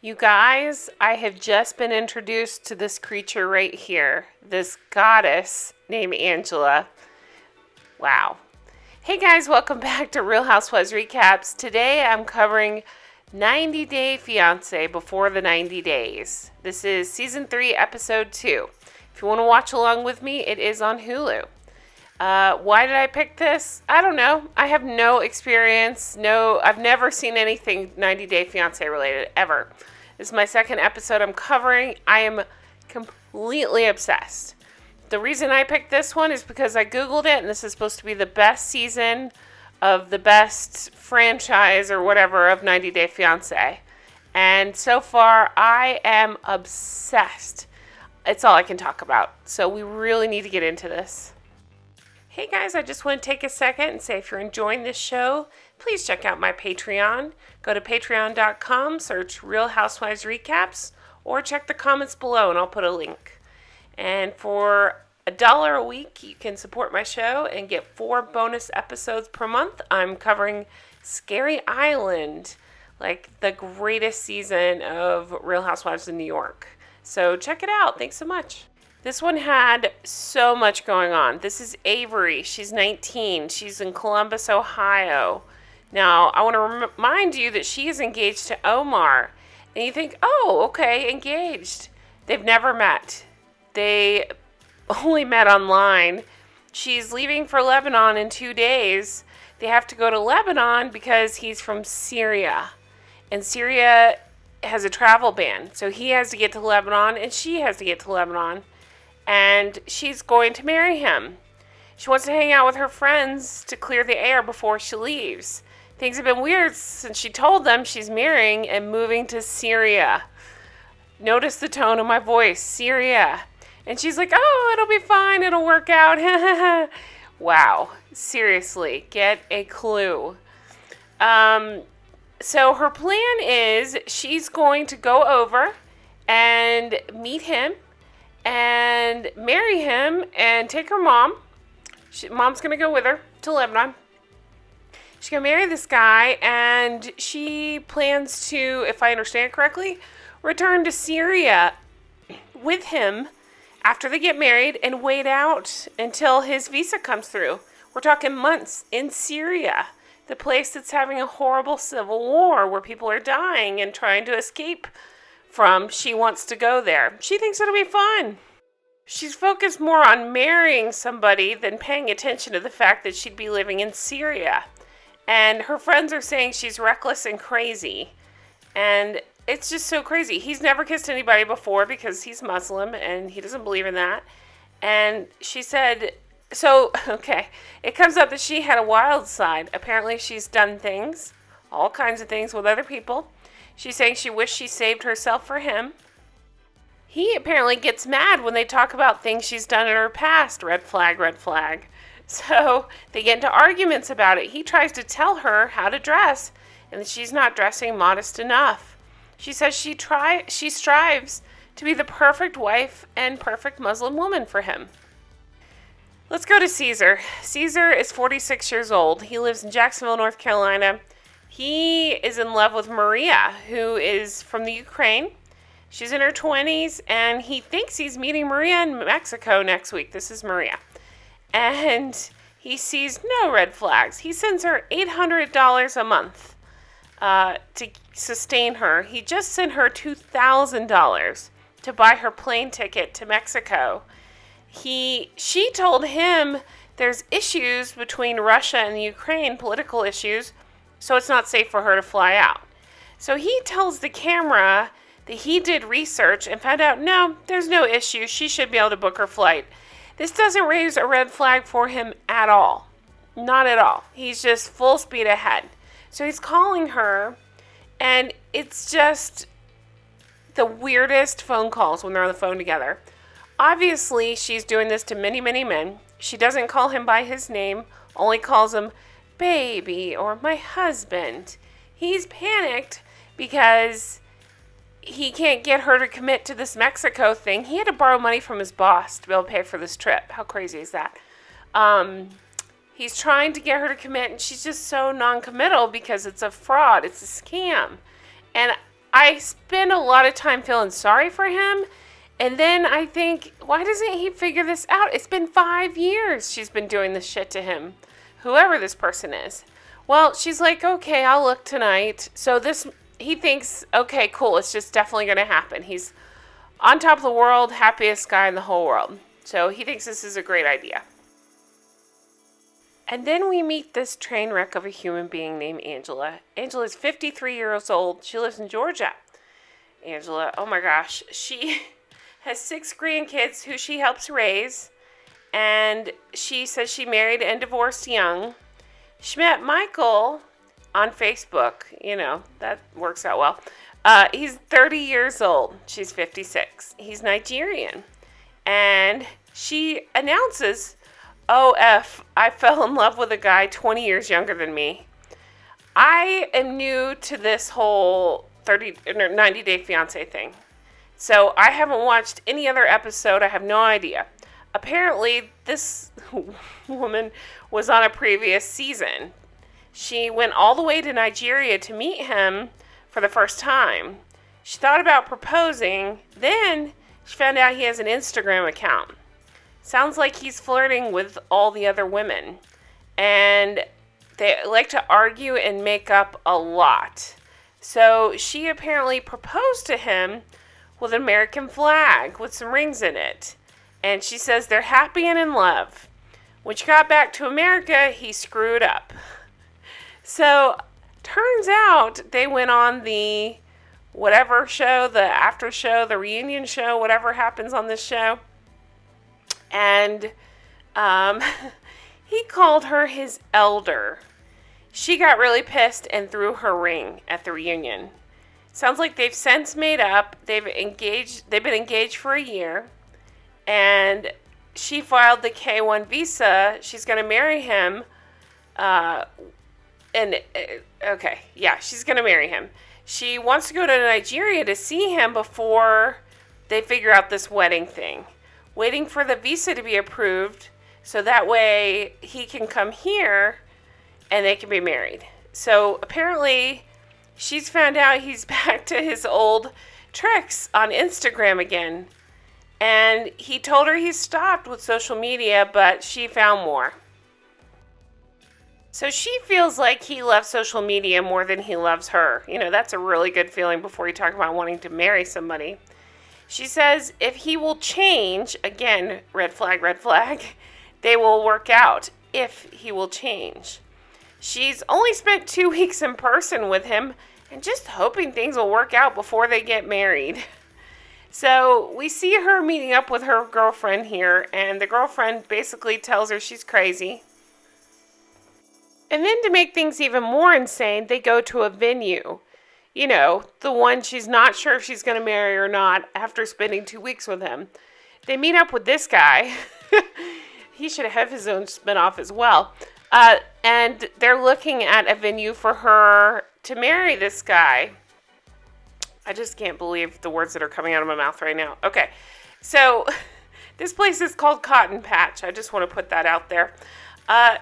You guys, I have just been introduced to this creature right here, this goddess named Angela. Wow. Hey guys, welcome back to Real Housewives Recaps. Today I'm covering 90 Day Fiancé Before the 90 Days. This is Season 3, Episode 2. If you want to watch along with me, it is on Hulu. Why did I pick this? I don't know. I have no experience. I've never seen anything 90 Day Fiancé related, ever. This is my second episode I'm covering. I am completely obsessed. The reason I picked this one is because I Googled it, and this is supposed to be the best season of the best franchise or whatever of 90 Day Fiancé. And so far, I am obsessed. It's all I can talk about. So we really need to get into this. Hey guys, I just want to take a second and say if you're enjoying this show, please check out my Patreon. Go to patreon.com, search Real Housewives Recaps, or check the comments below and I'll put a link. And for $1 a week, you can support my show and get 4 bonus episodes per month. I'm covering Scary Island, like the greatest season of Real Housewives in New York. So check it out. Thanks so much. This one had so much going on. This is Avery. She's 19. She's in Columbus, Ohio. Now, I want to remind you that she is engaged to Omar. And you think, oh, okay, engaged. They've never met. They only met online. She's leaving for Lebanon in 2 days. They have to go to Lebanon because he's from Syria. And Syria has a travel ban. So he has to get to Lebanon and she has to get to Lebanon. And she's going to marry him. She wants to hang out with her friends to clear the air before she leaves. Things have been weird since she told them she's marrying and moving to Syria. Notice the tone of my voice, Syria. And she's like, oh, it'll be fine, it'll work out. Wow, seriously, get a clue. So her plan is she's going to go over and meet him and marry him and take her mom. Mom's going to go with her to Lebanon. She's going to marry this guy, and she plans to, if I understand correctly, return to Syria with him after they get married and wait out until his visa comes through. We're talking months in Syria, the place that's having a horrible civil war where people are dying and trying to escape from. She wants to go there. She thinks it'll be fun. She's focused more on marrying somebody than paying attention to the fact that she'd be living in Syria. And her friends are saying she's reckless and crazy. And it's just so crazy. He's never kissed anybody before because he's Muslim and he doesn't believe in that. And she said, it comes up that she had a wild side. Apparently she's done things, all kinds of things with other people. She's saying she wished she saved herself for him. He apparently gets mad when they talk about things she's done in her past. Red flag, red flag. So they get into arguments about it. He tries to tell her how to dress and that she's not dressing modest enough. She says she strives to be the perfect wife and perfect Muslim woman for him. Let's go to Caesar. Caesar is 46 years old. He lives in Jacksonville, North Carolina. He is in love with Maria, who is from the Ukraine. She's in her 20s, and he thinks he's meeting Maria in Mexico next week. This is Maria. And he sees no red flags. He sends her $800 a month to sustain her. He just sent her $2,000 to buy her plane ticket to Mexico. She told him there's issues between Russia and the Ukraine, political issues, so it's not safe for her to fly out. So he tells the camera that he did research and found out, no, there's no issue. She should be able to book her flight. This doesn't raise a red flag for him at all. Not at all. He's just full speed ahead. So he's calling her, and it's just the weirdest phone calls when they're on the phone together. Obviously, she's doing this to many, many men. She doesn't call him by his name, only calls him baby or my husband. He's panicked because he can't get her to commit to this Mexico thing. He had to borrow money from his boss to be able to pay for this trip. How crazy is that? He's trying to get her to commit, and she's just so non-committal because it's a fraud. It's a scam. And I spend a lot of time feeling sorry for him. And then I think, why doesn't he figure this out? It's been 5 years she's been doing this shit to him, whoever this person is. Well, she's like, okay, I'll look tonight. So he thinks, okay, cool, it's just definitely going to happen. He's on top of the world, happiest guy in the whole world. So he thinks this is a great idea. And then we meet this train wreck of a human being named Angela. Angela's 53 years old. She lives in Georgia. Angela, oh my gosh, she has 6 grandkids who she helps raise. And she says she married and divorced young. She met Michael on Facebook. You know, that works out well. He's 30 years old. She's 56. He's Nigerian. And she announces, I fell in love with a guy 20 years younger than me. I am new to this whole 90-day fiancé thing. So I haven't watched any other episode. I have no idea. Apparently, this woman was on a previous season. She went all the way to Nigeria to meet him for the first time. She thought about proposing. Then she found out he has an Instagram account. Sounds like he's flirting with all the other women. And they like to argue and make up a lot. So she apparently proposed to him with an American flag with some rings in it. And she says they're happy and in love. When she got back to America, he screwed up. So, turns out they went on the whatever show, the after show, the reunion show, whatever happens on this show. And he called her his elder. She got really pissed and threw her ring at the reunion. Sounds like they've since made up. They've been engaged for a year. And she filed the K-1 visa. She's going to marry him. She's going to marry him. She wants to go to Nigeria to see him before they figure out this wedding thing. Waiting for the visa to be approved so that way he can come here and they can be married. So apparently she's found out he's back to his old tricks on Instagram again. And he told her he stopped with social media, but she found more. So she feels like he loves social media more than he loves her. You know, that's a really good feeling before you talk about wanting to marry somebody. She says if he will change, again, red flag, they will work out if he will change. She's only spent 2 weeks in person with him and just hoping things will work out before they get married. So we see her meeting up with her girlfriend here, and the girlfriend basically tells her she's crazy. And then to make things even more insane, they go to a venue. You know, the one she's not sure if she's going to marry or not after spending 2 weeks with him. They meet up with this guy. He should have his own spinoff as well. And they're looking at a venue for her to marry this guy. I just can't believe the words that are coming out of my mouth right now. Okay, so this place is called Cotton Patch. I just want to put that out there.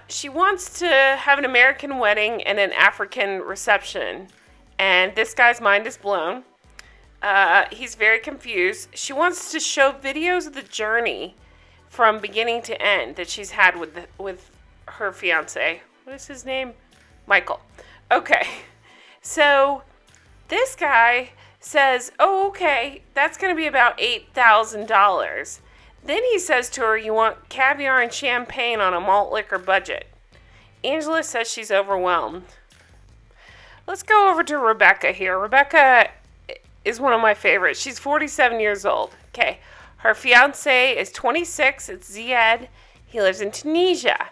She wants to have an American wedding and an African reception. And this guy's mind is blown. He's very confused. She wants to show videos of the journey from beginning to end that she's had with her fiancé. What is his name? Michael. Okay, so this guy says, oh, okay, that's going to be about $8,000. Then he says to her, you want caviar and champagne on a malt liquor budget. Angela says she's overwhelmed. Let's go over to Rebecca here. Rebecca is one of my favorites. She's 47 years old. Okay, her fiancé is 26. It's Zied. He lives in Tunisia.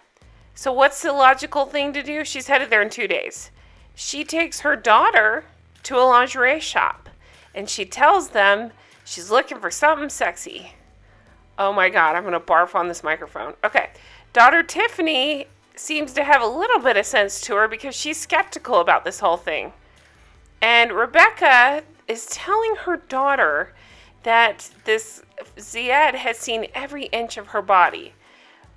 So what's the logical thing to do? She's headed there in 2 days. She takes her daughter to a lingerie shop. And she tells them she's looking for something sexy. Oh my God, I'm going to barf on this microphone. Okay, daughter Tiffany seems to have a little bit of sense to her because she's skeptical about this whole thing. And Rebecca is telling her daughter that this Zied has seen every inch of her body.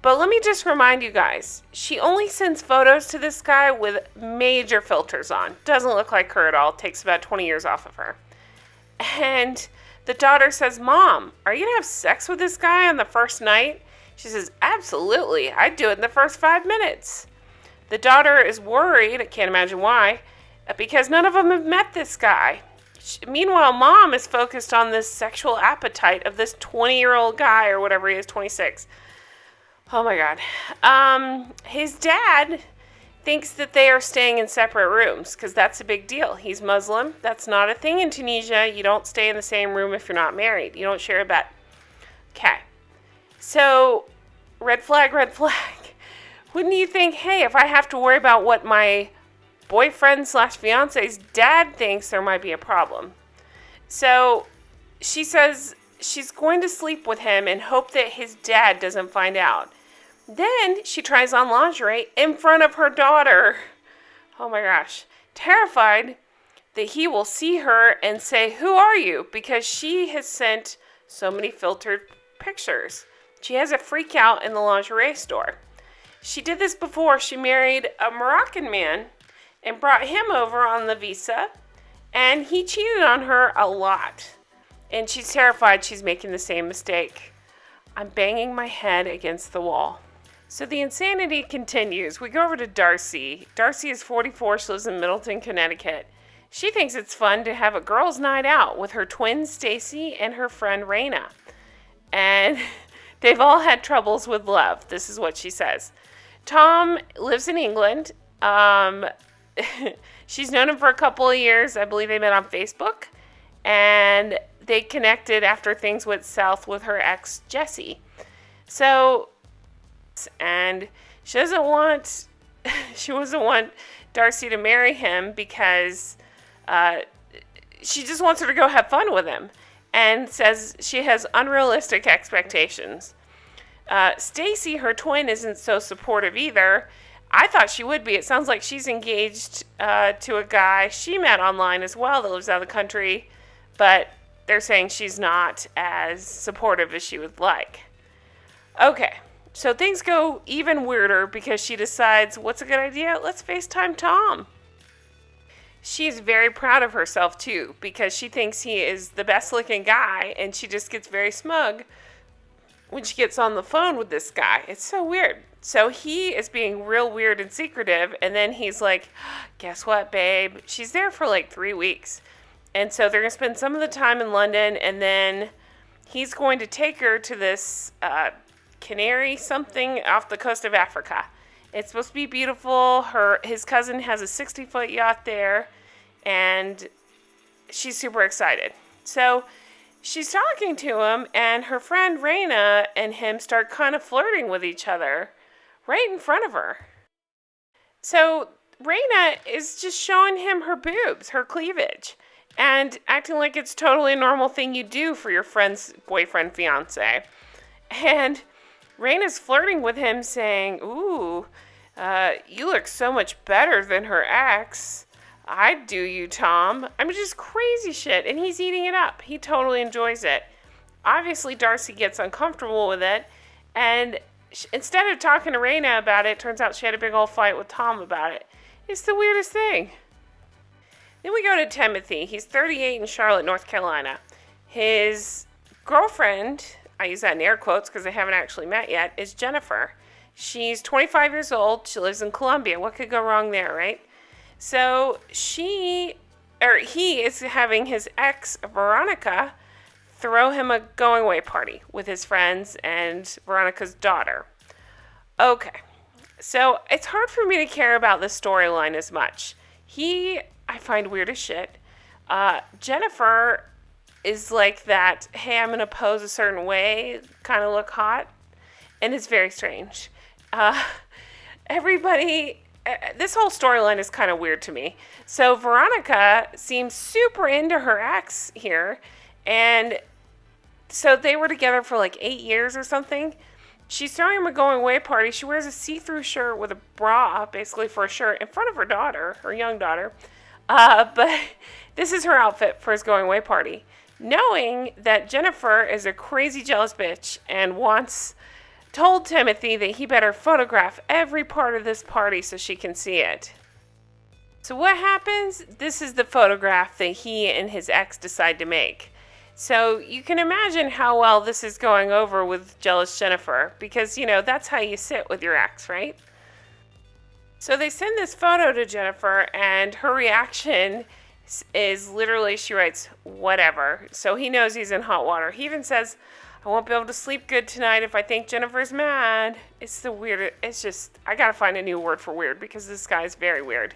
But let me just remind you guys, she only sends photos to this guy with major filters on. Doesn't look like her at all. Takes about 20 years off of her. And the daughter says, Mom, are you going to have sex with this guy on the first night? She says, absolutely. I'd do it in the first 5 minutes. The daughter is worried, I can't imagine why, because none of them have met this guy. Meanwhile, Mom is focused on this sexual appetite of this 20-year-old guy, or whatever he is, 26. Oh my God. His dad thinks that they are staying in separate rooms, because that's a big deal. He's Muslim. That's not a thing in Tunisia. You don't stay in the same room if you're not married. You don't share a bed. Okay. So, red flag, red flag. Wouldn't you think, hey, if I have to worry about what my boyfriend/fiance's dad thinks, there might be a problem. So, she says she's going to sleep with him and hope that his dad doesn't find out. Then she tries on lingerie in front of her daughter. Oh my gosh. Terrified that he will see her and say, who are you? Because she has sent so many filtered pictures. She has a freak out in the lingerie store. She did this before. She married a Moroccan man and brought him over on the visa. And he cheated on her a lot. And she's terrified she's making the same mistake. I'm banging my head against the wall. So the insanity continues. We go over to Darcey. Darcey is 44. She lives in Middleton, Connecticut. She thinks it's fun to have a girls' night out with her twin Stacy and her friend Raina. And they've all had troubles with love. This is what she says. Tom lives in England. She's known him for a couple of years. I believe they met on Facebook. And they connected after things went south with her ex, Jesse. So, and she doesn't want Darcey to marry him because she just wants her to go have fun with him, and says she has unrealistic expectations. Stacy, her twin, isn't so supportive either. I thought she would be. It sounds like she's engaged to a guy she met online as well that lives out of the country, but they're saying she's not as supportive as she would like. Okay, so things go even weirder because she decides, what's a good idea? Let's FaceTime Tom. She's very proud of herself, too, because she thinks he is the best-looking guy, and she just gets very smug when she gets on the phone with this guy. It's so weird. So he is being real weird and secretive, and then he's like, guess what, babe? She's there for like 3 weeks. And so they're going to spend some of the time in London, and then he's going to take her to this Canary something off the coast of Africa. It's supposed to be beautiful. His cousin has a 60-foot yacht there, and she's super excited. So she's talking to him, and her friend Raina and him start kind of flirting with each other right in front of her. So Raina is just showing him her boobs, her cleavage, and acting like it's totally a normal thing you do for your friend's boyfriend, fiance. And Raina's flirting with him, saying, ooh, you look so much better than her ex. I'd do you, Tom. I mean, just crazy shit. And he's eating it up. He totally enjoys it. Obviously, Darcey gets uncomfortable with it. And instead of talking to Raina about it, turns out she had a big old fight with Tom about it. It's the weirdest thing. Then we go to Timothy. He's 38 in Charlotte, North Carolina. His girlfriend, I use that in air quotes because they haven't actually met yet, is Jennifer. She's 25 years old. She lives in Colombia. What could go wrong there, right? So he is having his ex, Veronica, throw him a going away party with his friends and Veronica's daughter. Okay. So it's hard for me to care about this storyline as much. I find weird as shit. Jennifer is like that, hey, I'm going to pose a certain way, kind of look hot. And it's very strange. This whole storyline is kind of weird to me. So Veronica seems super into her ex here. And so they were together for like 8 years or something. She's throwing him a going away party. She wears a see-through shirt with a bra, basically for a shirt, in front of her daughter, her young daughter. But this is her outfit for his going away party. Knowing that Jennifer is a crazy jealous bitch and told Timothy that he better photograph every part of this party so she can see it. So what happens? This is the photograph that he and his ex decide to make. So you can imagine how well this is going over with jealous Jennifer, because, that's how you sit with your ex, right? So they send this photo to Jennifer, and her reaction is literally, she writes, whatever. So he knows he's in hot water. He even says, I won't be able to sleep good tonight if I think Jennifer's mad. It's the weirdest. It's just, I gotta find a new word for weird, because this guy's very weird.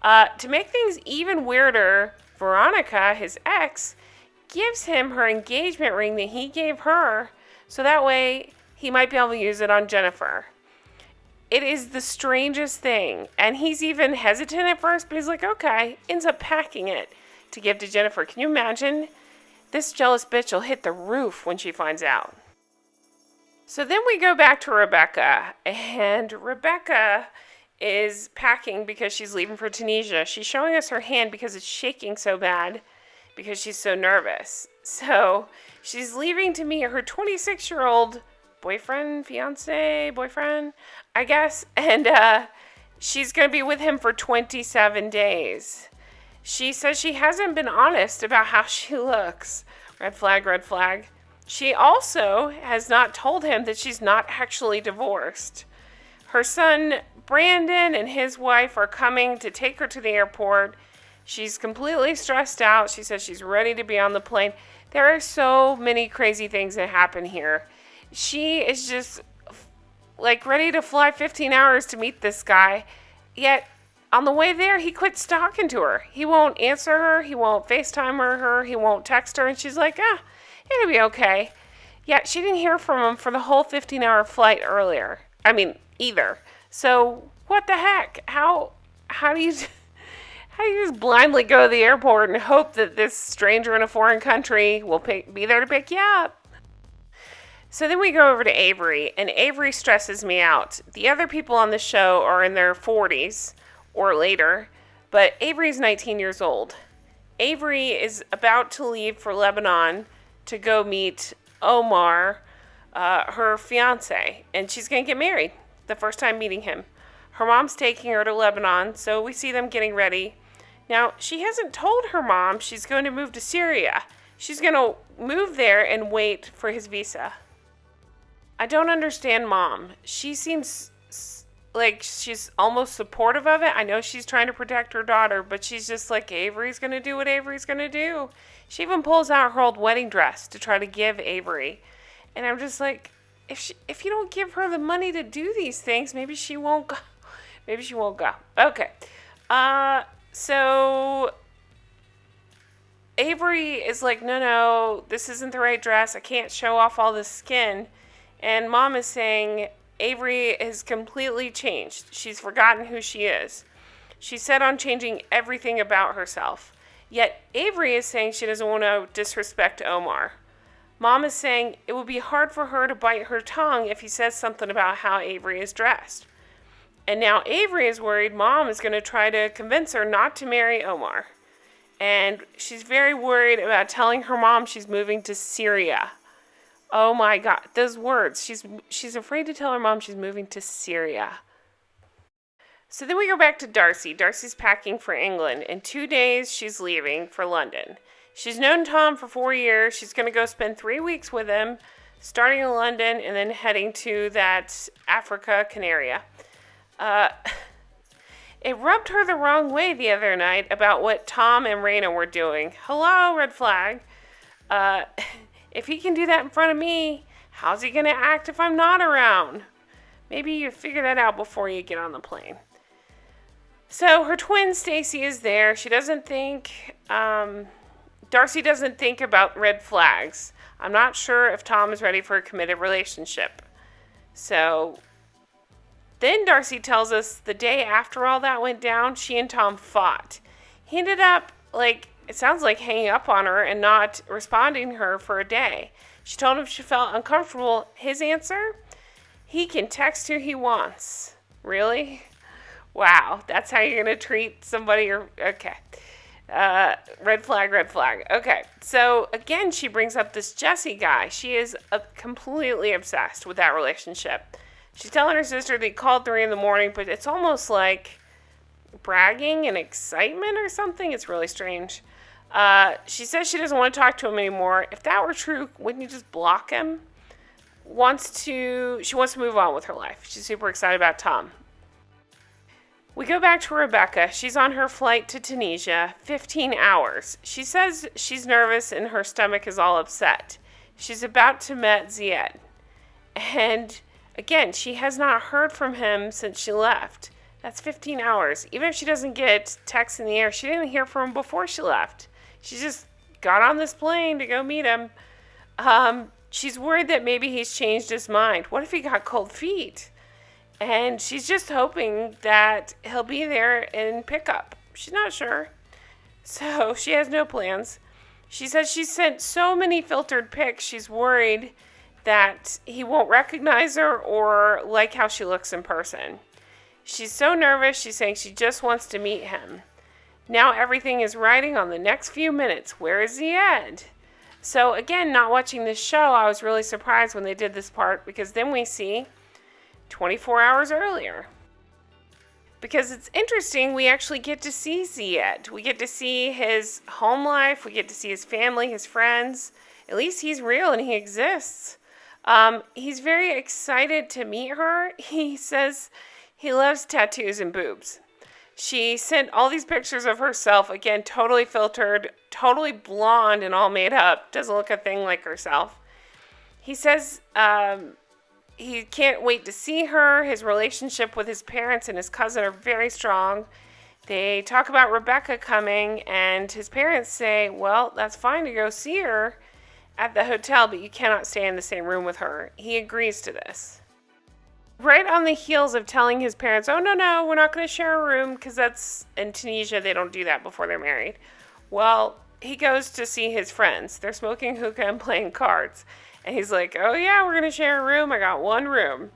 To make things even weirder, Veronica, his ex, gives him her engagement ring that he gave her, so that way he might be able to use it on Jennifer. It is the strangest thing, and he's even hesitant at first, but he's like, okay, ends up packing it to give to Jennifer. Can you imagine? This jealous bitch will hit the roof when she finds out. So then we go back to Rebecca, and Rebecca is packing because she's leaving for Tunisia. She's showing us her hand because it's shaking so bad because she's so nervous. So she's leaving to meet her 26-year-old boyfriend, I guess. And she's going to be with him for 27 days. She says she hasn't been honest about how she looks. Red flag, red flag. She also has not told him that she's not actually divorced. Her son, Brandon, and his wife are coming to take her to the airport. She's completely stressed out. She says she's ready to be on the plane. There are so many crazy things that happen here. She is just like ready to fly 15 hours to meet this guy. Yet on the way there, he quits talking to her. He won't answer her. He won't FaceTime her. He won't text her. And she's like, it'll be okay. Yet she didn't hear from him for the whole 15-hour flight earlier. Either. So what the heck? How do you just blindly go to the airport and hope that this stranger in a foreign country will be there to pick you up? So then we go over to Avery, and Avery stresses me out. The other people on the show are in their 40s or later, but Avery's 19 years old. Avery is about to leave for Lebanon to go meet Omar, her fiance, and she's going to get married. The first time meeting him. Her mom's taking her to Lebanon, so we see them getting ready. Now, she hasn't told her mom she's going to move to Syria. She's going to move there and wait for his visa. I don't understand Mom. She seems like she's almost supportive of it. I know she's trying to protect her daughter, but she's just like, Avery's going to do what Avery's going to do. She even pulls out her old wedding dress to try to give Avery. And I'm just like, if you don't give her the money to do these things, maybe she won't go. Maybe she won't go. Okay. So Avery is like, no, this isn't the right dress. I can't show off all this skin. And Mom is saying Avery has completely changed. She's forgotten who she is. She's set on changing everything about herself. Yet Avery is saying she doesn't want to disrespect Omar. Mom is saying it would be hard for her to bite her tongue if he says something about how Avery is dressed. And now Avery is worried Mom is going to try to convince her not to marry Omar. And she's very worried about telling her mom she's moving to Syria. Oh my God, those words. She's afraid to tell her mom she's moving to Syria. So then we go back to Darcey. Darcey's packing for England. In 2 days, she's leaving for London. She's known Tom for 4 years. She's going to go spend 3 weeks with him, starting in London and then heading to that Africa Canaria. It rubbed her the wrong way the other night about what Tom and Raina were doing. Hello, red flag. If he can do that in front of me, how's he going to act if I'm not around? Maybe you figure that out before you get on the plane. So her twin Stacy is there. She doesn't think, Darcey doesn't think about red flags. I'm not sure if Tom is ready for a committed relationship. So then Darcey tells us the day after all that went down, she and Tom fought. He ended up, it sounds like hanging up on her and not responding to her for a day. She told him she felt uncomfortable. His answer? He can text who he wants. Really? Wow, that's how you're going to treat somebody? Okay. Red flag, red flag. Okay, so again, she brings up this Jesse guy. She is completely obsessed with that relationship. She's telling her sister they called 3 a.m, but it's almost like bragging and excitement or something. It's really strange. She says she doesn't want to talk to him anymore. If that were true, wouldn't you just block him? She wants to move on with her life. She's super excited about Tom. We go back to Rebecca. She's on her flight to Tunisia, 15 hours. She says she's nervous and her stomach is all upset. She's about to meet Zied. And again, she has not heard from him since she left. That's 15 hours. Even if she doesn't get texts in the air, she didn't hear from him before she left. She just got on this plane to go meet him. She's worried that maybe he's changed his mind. What if he got cold feet? And she's just hoping that he'll be there in pickup. She's not sure. So she has no plans. She says she sent so many filtered pics, she's worried that he won't recognize her or like how she looks in person. She's so nervous, she's saying she just wants to meet him. Now everything is riding on the next few minutes. Where is Zied? So again, not watching this show, I was really surprised when they did this part, because then we see 24 hours earlier. Because it's interesting, we actually get to see Zied. We get to see his home life, we get to see his family, his friends. At least he's real and he exists. He's very excited to meet her. He says he loves tattoos and boobs. She sent all these pictures of herself, again, totally filtered, totally blonde and all made up. Doesn't look a thing like herself. He says he can't wait to see her. His relationship with his parents and his cousin are very strong. They talk about Rebecca coming, and his parents say, well, that's fine to go see her at the hotel, but you cannot stay in the same room with her. He agrees to this. Right on the heels of telling his parents, oh, no, we're not going to share a room, because that's in Tunisia, they don't do that before they're married. Well, he goes to see his friends. They're smoking hookah and playing cards. And he's like, oh, yeah, we're going to share a room. I got one room.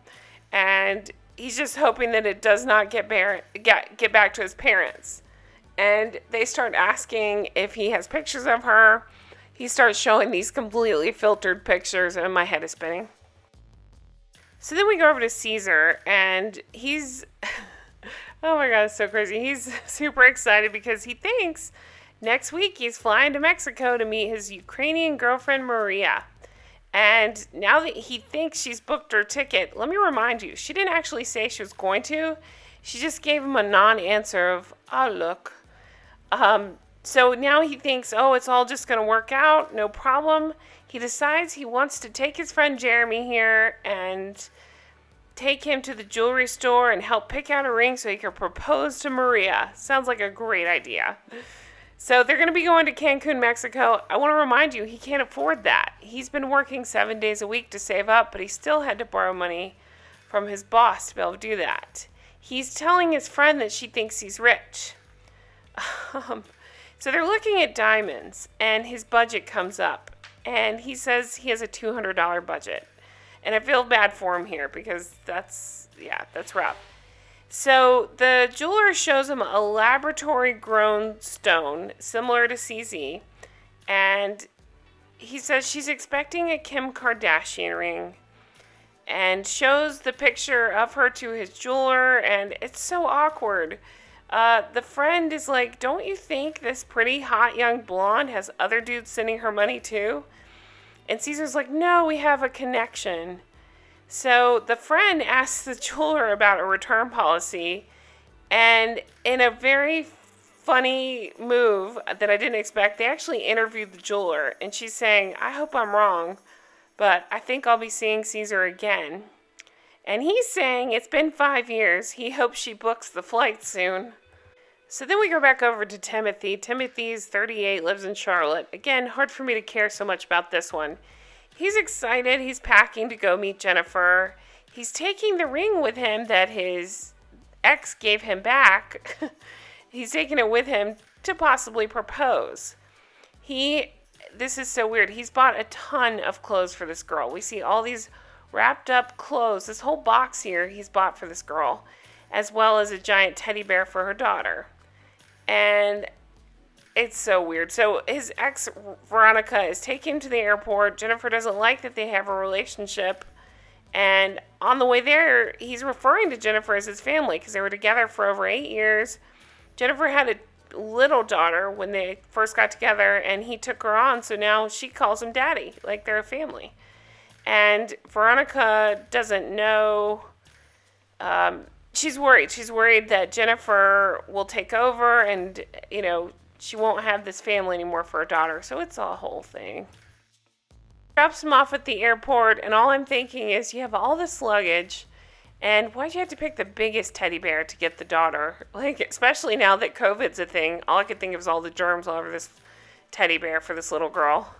And he's just hoping that it does not get back to his parents. And they start asking if he has pictures of her. He starts showing these completely filtered pictures, and my head is spinning. So then we go over to Caesar, and he's, oh my God, it's so crazy. He's super excited because he thinks next week he's flying to Mexico to meet his Ukrainian girlfriend, Maria. And now that he thinks she's booked her ticket, let me remind you, she didn't actually say she was going to. She just gave him a non-answer of, oh, look. So now he thinks, oh, it's all just going to work out, no problem. He decides he wants to take his friend Jeremy here and take him to the jewelry store and help pick out a ring so he can propose to Maria. Sounds like a great idea. So they're going to be going to Cancun, Mexico. I want to remind you, he can't afford that. He's been working 7 days a week to save up, but he still had to borrow money from his boss to be able to do that. He's telling his friend that she thinks he's rich. So they're looking at diamonds, and his budget comes up. And he says he has a $200 budget. And I feel bad for him here because that's rough. So the jeweler shows him a laboratory-grown stone similar to CZ. And he says she's expecting a Kim Kardashian ring. And shows the picture of her to his jeweler. And it's so awkward. The friend is like, don't you think this pretty hot young blonde has other dudes sending her money too? And Caesar's like, no, we have a connection. So the friend asks the jeweler about a return policy. And in a very funny move that I didn't expect, they actually interviewed the jeweler. And she's saying, I hope I'm wrong, but I think I'll be seeing Caesar again. And he's saying it's been 5 years. He hopes she books the flight soon. So then we go back over to Timothy. Timothy's 38, lives in Charlotte. Again, hard for me to care so much about this one. He's excited. He's packing to go meet Jennifer. He's taking the ring with him that his ex gave him back. He's taking it with him to possibly propose. This is so weird. He's bought a ton of clothes for this girl. We see all these wrapped up clothes. This whole box here he's bought for this girl, as well as a giant teddy bear for her daughter. And it's so weird. So his ex, Veronica, is taking him to the airport. Jennifer doesn't like that they have a relationship. And on the way there, he's referring to Jennifer as his family because they were together for over 8 years. Jennifer had a little daughter when they first got together, and he took her on, so now she calls him daddy, like they're a family. And Veronica doesn't know. She's worried. She's worried that Jennifer will take over and, she won't have this family anymore for her daughter. So it's a whole thing. Drops him off at the airport, and all I'm thinking is, you have all this luggage, and why'd you have to pick the biggest teddy bear to get the daughter? Like, especially now that COVID's a thing, all I could think of is all the germs all over this teddy bear for this little girl.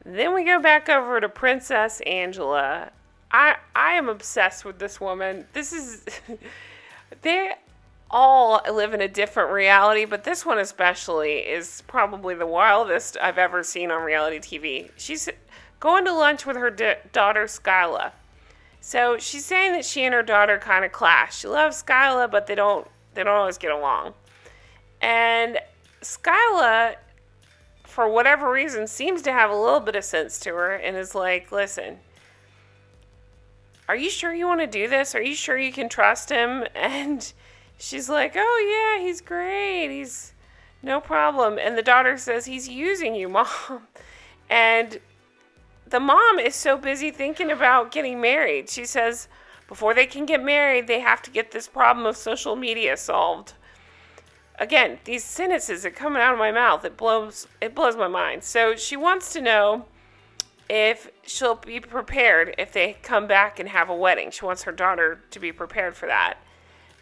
Then we go back over to Princess Angela. I am obsessed with this woman. They all live in a different reality, but this one especially is probably the wildest I've ever seen on reality TV. She's going to lunch with her daughter, Skyla. So she's saying that she and her daughter kind of clash. She loves Skyla, but they don't always get along. And Skyla, for whatever reason, seems to have a little bit of sense to her and is like, listen, are you sure you want to do this? Are you sure you can trust him? And she's like, oh yeah, he's great. He's no problem. And the daughter says, he's using you, Mom. And the mom is so busy thinking about getting married. She says, before they can get married, they have to get this problem of social media solved. Again, these sentences are coming out of my mouth. It blows my mind. So she wants to know if she'll be prepared if they come back and have a wedding. She wants her daughter to be prepared for that.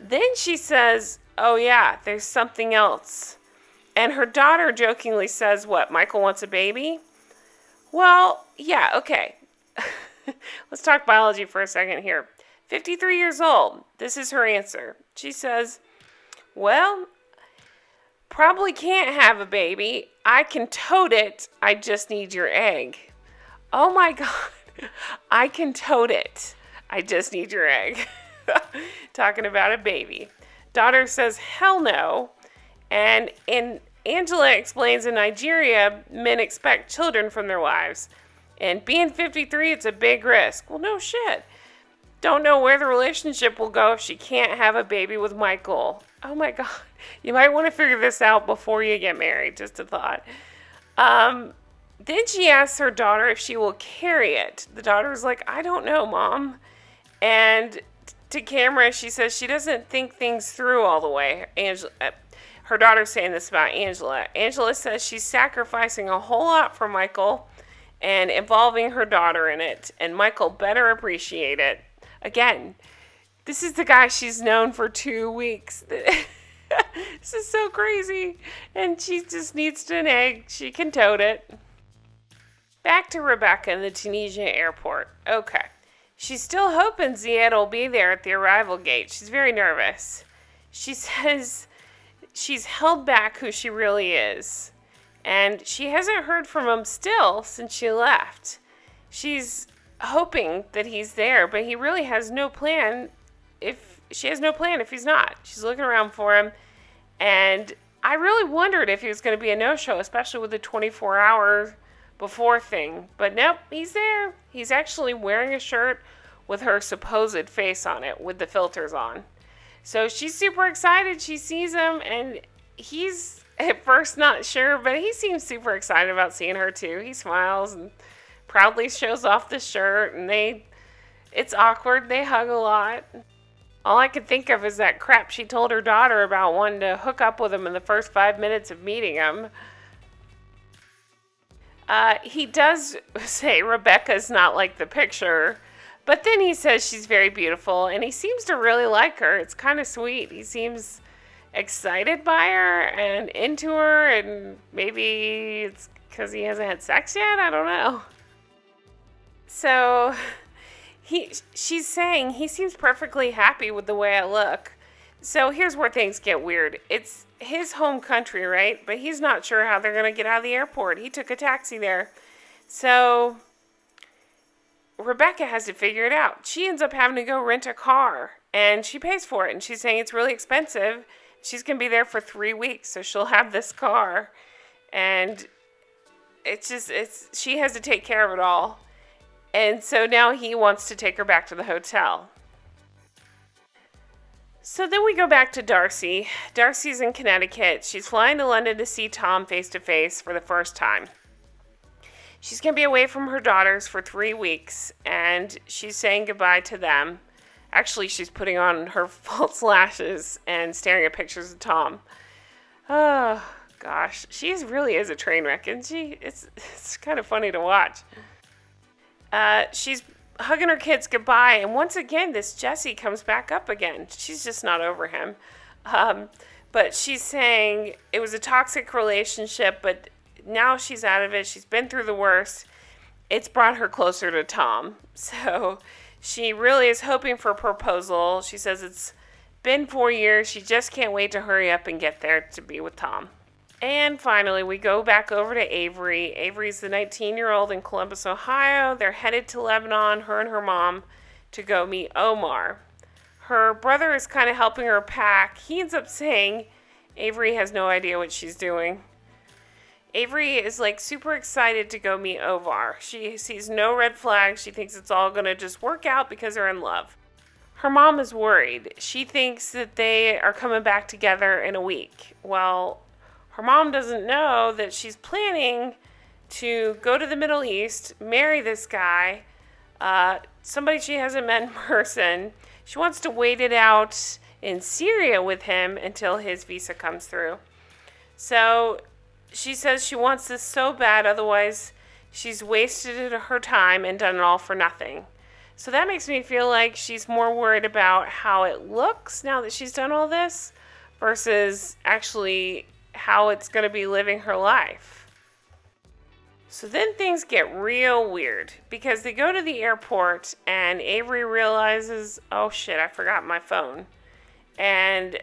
Then she says, oh yeah, there's something else. And her daughter jokingly says, what, Michael wants a baby? Well, yeah, okay. Let's talk biology for a second here. 53 years old. This is her answer. She says, well, probably can't have a baby. I can tote it. I just need your egg. Oh my God. I can tote it. I just need your egg. Talking about a baby. Daughter says, hell no. And Angela explains in Nigeria, men expect children from their wives. And being 53, it's a big risk. Well, no shit. Don't know where the relationship will go if she can't have a baby with Michael. Oh my God. You might want to figure this out before you get married. Just a thought. Then she asks her daughter if she will carry it. The daughter's like, I don't know, Mom. And to camera, she says she doesn't think things through all the way. Her daughter's saying this about Angela. Angela says she's sacrificing a whole lot for Michael and involving her daughter in it. And Michael better appreciate it. Again, this is the guy she's known for 2 weeks. This is so crazy. And she just needs an egg. She can tote it. Back to Rebecca in the Tunisia airport. Okay. She's still hoping Zied will be there at the arrival gate. She's very nervous. She says she's held back who she really is. And she hasn't heard from him still since she left. She's hoping that he's there, but he really has no plan if he's not. She's looking around for him. And I really wondered if he was going to be a no-show, especially with the 24-hour before thing. But nope, he's there. He's actually wearing a shirt with her supposed face on it with the filters on. So she's super excited. She sees him, and he's at first not sure, but he seems super excited about seeing her too. He smiles and proudly shows off the shirt, and it's awkward. They hug a lot. All I could think of is that crap she told her daughter about wanting to hook up with him in the first 5 minutes of meeting him. He does say Rebecca's not like the picture, but then he says she's very beautiful, and he seems to really like her. It's kind of sweet. He seems excited by her and into her, and maybe it's because he hasn't had sex yet. I don't know. So she's saying he seems perfectly happy with the way I look. So here's where things get weird. It's his home country, right? But he's not sure how they're going to get out of the airport. He took a taxi there. So Rebecca has to figure it out. She ends up having to go rent a car, and she pays for it. And she's saying it's really expensive. She's going to be there for 3 weeks, so she'll have this car. And she has to take care of it all. And so now he wants to take her back to the hotel. So then we go back to Darcey. Darcey's in Connecticut. She's flying to London to see Tom face to face for the first time. She's going to be away from her daughters for 3 weeks, and she's saying goodbye to them. Actually, she's putting on her false lashes and staring at pictures of Tom. Oh, gosh. She really is a train wreck, isn't she? It's kind of funny to watch. She's hugging her kids goodbye, and once again, this Jesse comes back up again. She's just not over him. But she's saying it was a toxic relationship, but now she's out of it. She's been through the worst. It's brought her closer to Tom. So she really is hoping for a proposal. She says it's been 4 years. She just can't wait to hurry up and get there to be with Tom. And finally, we go back over to Avery. Avery's the 19-year-old in Columbus, Ohio. They're headed to Lebanon, her and her mom, to go meet Omar. Her brother is kind of helping her pack. He ends up saying Avery has no idea what she's doing. Avery is super excited to go meet Omar. She sees no red flags. She thinks it's all going to just work out because they're in love. Her mom is worried. She thinks that they are coming back together in a week. Well, her mom doesn't know that she's planning to go to the Middle East, marry this guy, somebody she hasn't met in person. She wants to wait it out in Syria with him until his visa comes through. So she says she wants this so bad, otherwise she's wasted her time and done it all for nothing. So that makes me feel like she's more worried about how it looks now that she's done all this versus actually how it's going to be living her life. So then things get real weird because they go to the airport and Avery realizes, oh shit, I forgot my phone. And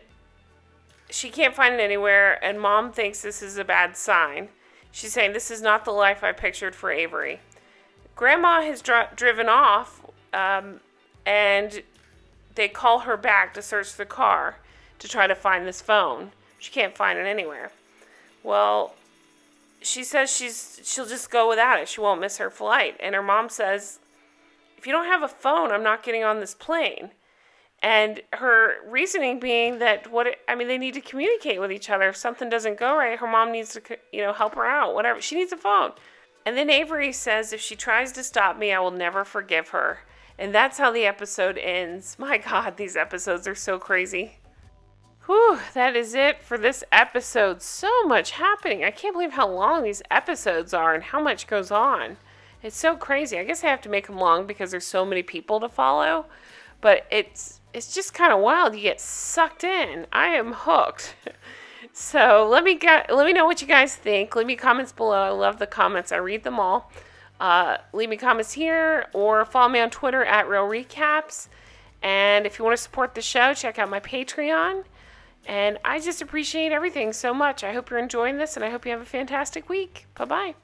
she can't find it anywhere, and mom thinks this is a bad sign. She's saying this is not the life I pictured for Avery. Grandma has driven off, and they call her back to search the car to try to find this phone. She can't find it anywhere. Well, she says she'll just go without it. She won't miss her flight. And her mom says, if you don't have a phone, I'm not getting on this plane. And her reasoning being that they need to communicate with each other. If something doesn't go right, her mom needs to, help her out, whatever. She needs a phone. And then Avery says, if she tries to stop me, I will never forgive her. And that's how the episode ends. My God, these episodes are so crazy. Whew, that is it for this episode. So much happening. I can't believe how long these episodes are and how much goes on. It's so crazy. I guess I have to make them long because there's so many people to follow. But it's just kind of wild. You get sucked in. I am hooked. So let me know what you guys think. Leave me comments below. I love the comments. I read them all. Leave me comments here or follow me on Twitter at Real Recaps. And if you want to support the show, check out my Patreon. And I just appreciate everything so much. I hope you're enjoying this, and I hope you have a fantastic week. Bye-bye.